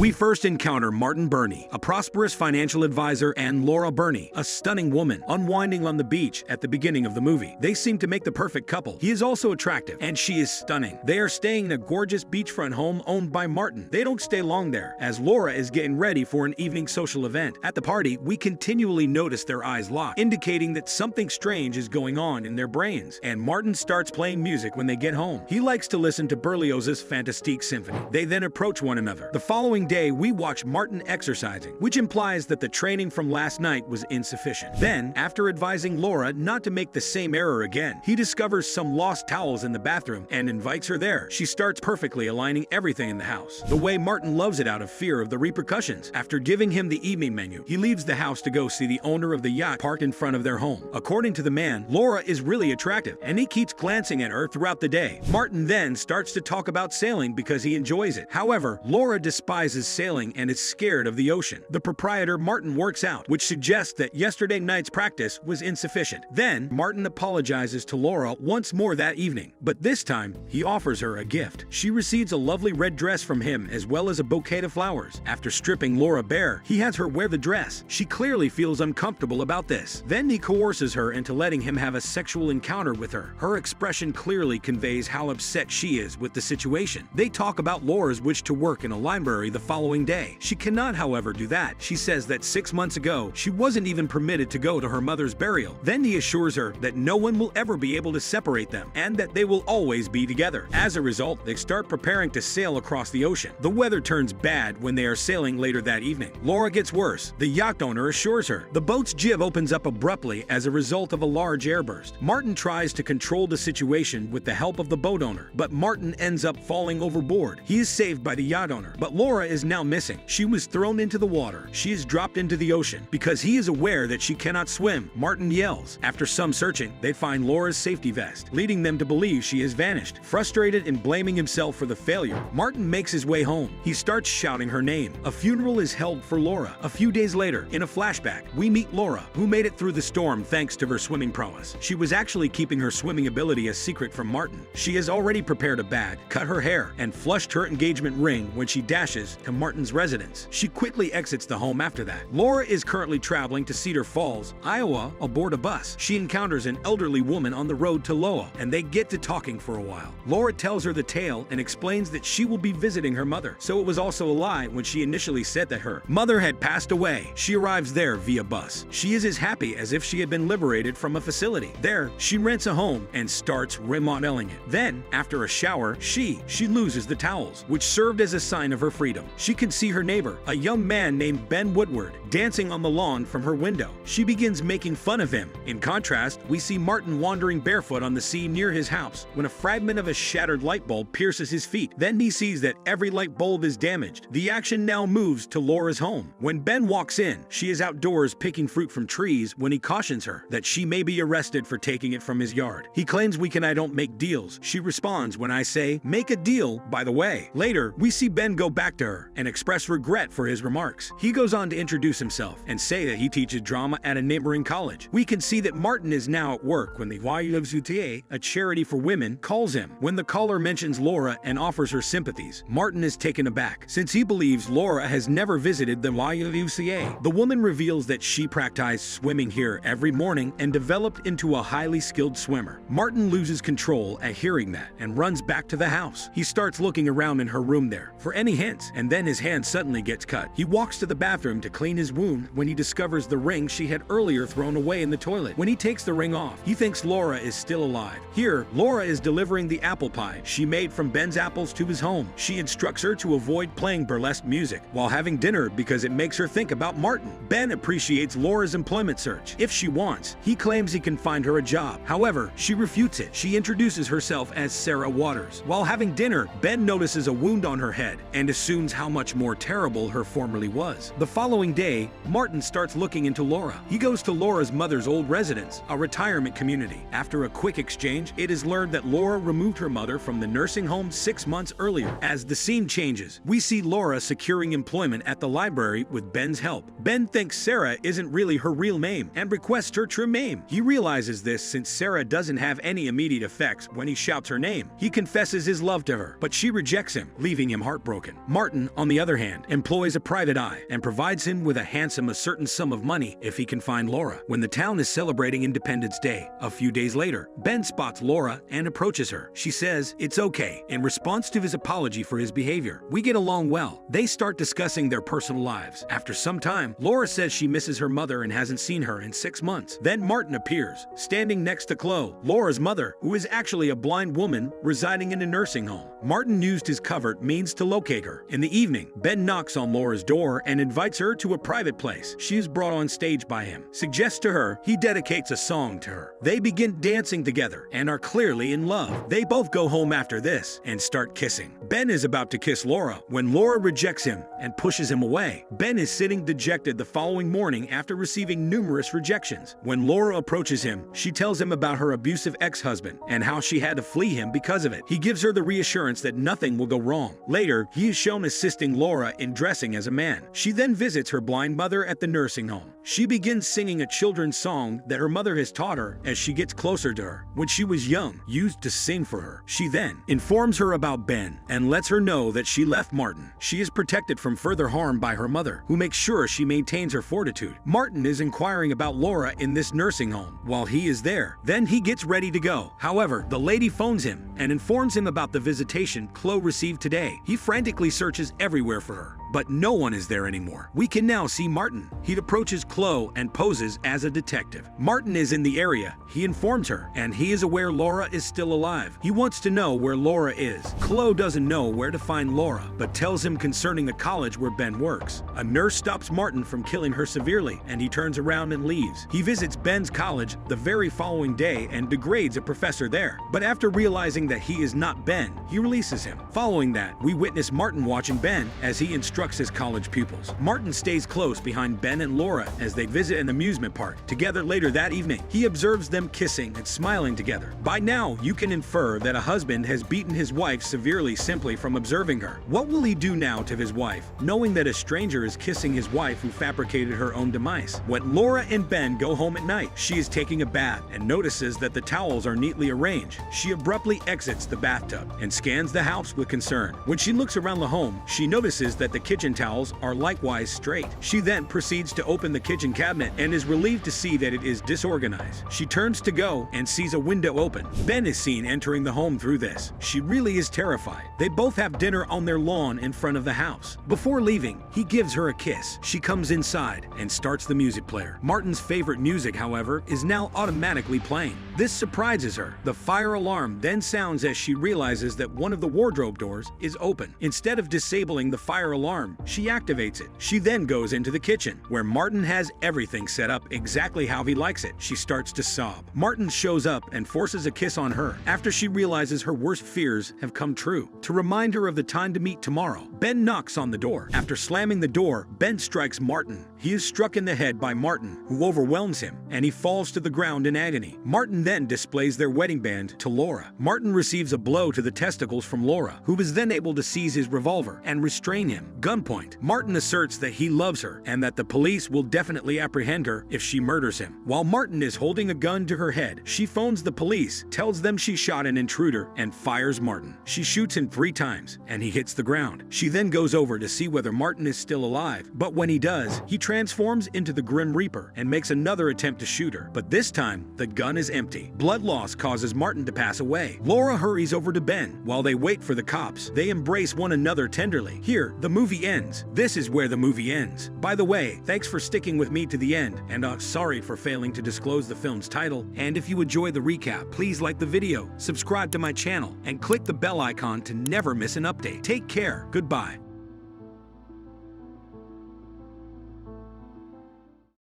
We first encounter Martin Birney, a prosperous financial advisor, and Laura Birney, a stunning woman, unwinding on the beach at the beginning of the movie. They seem to make the perfect couple. He is also attractive, and she is stunning. They are staying in a gorgeous beachfront home owned by Martin. They don't stay long there, as Laura is getting ready for an evening social event. At the party, we continually notice their eyes lock, indicating that something strange is going on in their brains. And Martin starts playing music when they get home. He likes to listen to Berlioz's Fantastique Symphony. They then approach one another. The following day, we watch Martin exercising, which implies that the training from last night was insufficient. Then, after advising Laura not to make the same error again, he discovers some lost towels in the bathroom and invites her there. She starts perfectly aligning everything in the house, the way Martin loves it out of fear of the repercussions. After giving him the evening menu, he leaves the house to go see the owner of the yacht parked in front of their home. According to the man, Laura is really attractive, and he keeps glancing at her throughout the day. Martin then starts to talk about sailing because he enjoys it. However, Laura despises sailing and is scared of the ocean. The proprietor, Martin, works out, which suggests that yesterday night's practice was insufficient. Then, Martin apologizes to Laura once more that evening, but this time, he offers her a gift. She receives a lovely red dress from him as well as a bouquet of flowers. After stripping Laura bare, he has her wear the dress. She clearly feels uncomfortable about this. Then he coerces her into letting him have a sexual encounter with her. Her expression clearly conveys how upset she is with the situation. They talk about Laura's wish to work in a library the following day. She cannot, however, do that. She says that 6 months ago, she wasn't even permitted to go to her mother's burial. Then he assures her that no one will ever be able to separate them and that they will always be together. As a result, they start preparing to sail across the ocean. The weather turns bad when they are sailing later that evening. Laura gets worse. The yacht owner assures her. The boat's jib opens up abruptly as a result of a large airburst. Martin tries to control the situation with the help of the boat owner, but Martin ends up falling overboard. He is saved by the yacht owner, but Laura is now missing. She was thrown into the water. She is dropped into the ocean. Because he is aware that she cannot swim, Martin yells. After some searching, they find Laura's safety vest, leading them to believe she has vanished. Frustrated and blaming himself for the failure, Martin makes his way home. He starts shouting her name. A funeral is held for Laura. A few days later, in a flashback, we meet Laura, who made it through the storm thanks to her swimming prowess. She was actually keeping her swimming ability a secret from Martin. She has already prepared a bag, cut her hair, and flushed her engagement ring when she dashes to Martin's residence. She quickly exits the home after that. Laura is currently traveling to Cedar Falls, Iowa, aboard a bus. She encounters an elderly woman on the road to Loa, and they get to talking for a while. Laura tells her the tale and explains that she will be visiting her mother, so it was also a lie when she initially said that her mother had passed away. She arrives there via bus. She is as happy as if she had been liberated from a facility. There, she rents a home and starts remodeling it. Then, after a shower, she loses the towels, which served as a sign of her freedom. She can see her neighbor, a young man named Ben Woodward, dancing on the lawn from her window. She begins making fun of him. In contrast, we see Martin wandering barefoot on the sea near his house when a fragment of a shattered light bulb pierces his feet. Then he sees that every light bulb is damaged. The action now moves to Laura's home. When Ben walks in, she is outdoors picking fruit from trees when he cautions her that she may be arrested for taking it from his yard. He claims I don't make deals. She responds when I say, make a deal, by the way. Later, we see Ben go back to her and express regret for his remarks. He goes on to introduce himself and say that he teaches drama at a neighboring college. We can see that Martin is now at work when the YWCA, a charity for women, calls him. When the caller mentions Laura and offers her sympathies, Martin is taken aback, since he believes Laura has never visited the YWCA. The woman reveals that she practiced swimming here every morning and developed into a highly skilled swimmer. Martin loses control at hearing that and runs back to the house. He starts looking around in her room there for any hints, and then his hand suddenly gets cut. He walks to the bathroom to clean his wound when he discovers the ring she had earlier thrown away in the toilet. When he takes the ring off, he thinks Laura is still alive. Here, Laura is delivering the apple pie she made from Ben's apples to his home. She instructs her to avoid playing burlesque music while having dinner because it makes her think about Martin. Ben appreciates Laura's employment search. If she wants, he claims he can find her a job. However, she refutes it. She introduces herself as Sarah Waters. While having dinner, Ben notices a wound on her head and assumes how much more terrible her formerly was. The following day, Martin starts looking into Laura. He goes to Laura's mother's old residence, a retirement community. After a quick exchange, it is learned that Laura removed her mother from the nursing home 6 months earlier. As the scene changes, we see Laura securing employment at the library with Ben's help. Ben thinks Sarah isn't really her real name and requests her true name. He realizes this since Sarah doesn't have any immediate effects when he shouts her name. He confesses his love to her, but she rejects him, leaving him heartbroken. Martin, on the other hand, employs a private eye and provides him with a certain sum of money if he can find Laura. When the town is celebrating Independence Day, a few days later, Ben spots Laura and approaches her. She says it's okay in response to his apology for his behavior. We get along well. They start discussing their personal lives. After some time, Laura says she misses her mother and hasn't seen her in 6 months. Then Martin appears, standing next to Chloe, Laura's mother, who is actually a blind woman residing in a nursing home. Martin used his covert means to locate her. In the evening, Ben knocks on Laura's door and invites her to a private place. She is brought on stage by him, suggests to her he dedicates a song to her. They begin dancing together and are clearly in love. They both go home after this and start kissing. Ben is about to kiss Laura when Laura rejects him and pushes him away. Ben is sitting dejected the following morning after receiving numerous rejections. When Laura approaches him, she tells him about her abusive ex-husband and how she had to flee him because of it. He gives her the reassurance that nothing will go wrong. Later, he is shown assisting Laura in dressing as a man. She then visits her blind mother at the nursing home. She begins singing a children's song that her mother has taught her as she gets closer to her. When she was young, used to sing for her. She then informs her about Ben and lets her know that she left Martin. She is protected from further harm by her mother, who makes sure she maintains her fortitude. Martin is inquiring about Laura in this nursing home while he is there. Then he gets ready to go. However, the lady phones him and informs him about the visitation Chloe received today. He frantically searches everywhere for her, but no one is there anymore. We can now see Martin. He approaches Chloe and poses as a detective. Martin is in the area. He informs her, and he is aware Laura is still alive. He wants to know where Laura is. Chloe doesn't know where to find Laura, but tells him concerning the college where Ben works. A nurse stops Martin from killing her severely, and he turns around and leaves. He visits Ben's college the very following day and degrades a professor there. But after realizing that he is not Ben, he releases him. Following that, we witness Martin watching Ben as he instructs his college pupils. Martin stays close behind Ben and Laura as they visit an amusement park. Together later that evening, he observes them kissing and smiling together. By now, you can infer that a husband has beaten his wife severely simply from observing her. What will he do now to his wife, knowing that a stranger is kissing his wife who fabricated her own demise? When Laura and Ben go home at night, she is taking a bath and notices that the towels are neatly arranged. She abruptly exits the bathtub and scans the house with concern. When she looks around the home, she notices that the kitchen towels are likewise straight. She then proceeds to open the kitchen cabinet and is relieved to see that it is disorganized. She turns to go and sees a window open. Ben is seen entering the home through this. She really is terrified. They both have dinner on their lawn in front of the house. Before leaving, he gives her a kiss. She comes inside and starts the music player. Martin's favorite music, however, is now automatically playing. This surprises her. The fire alarm then sounds as she realizes that one of the wardrobe doors is open. Instead of disabling the fire alarm, she activates it. She then goes into the kitchen, where Martin has everything set up exactly how he likes it. She starts to sob. Martin shows up and forces a kiss on her after she realizes her worst fears have come true. To remind her of the time to meet tomorrow, Ben knocks on the door. After slamming the door, Ben strikes Martin. He is struck in the head by Martin, who overwhelms him, and he falls to the ground in agony. Martin then displays their wedding band to Laura. Martin receives a blow to the testicles from Laura, who is then able to seize his revolver and restrain him. Gunpoint. Martin asserts that he loves her and that the police will definitely apprehend her if she murders him. While Martin is holding a gun to her head, she phones the police, tells them she shot an intruder, and fires Martin. She shoots him 3 times, and he hits the ground. She then goes over to see whether Martin is still alive, but when he does, he transforms into the Grim Reaper and makes another attempt to shoot her, but this time, the gun is empty. Blood loss causes Martin to pass away. Laura hurries over to Ben. While they wait for the cops, they embrace one another tenderly. Here, the movie ends. This is where the movie ends. By the way, thanks for sticking with me to the end, and sorry for failing to disclose the film's title. And if you enjoy the recap, please like the video, subscribe to my channel, and click the bell icon to never miss an update. Take care. Goodbye.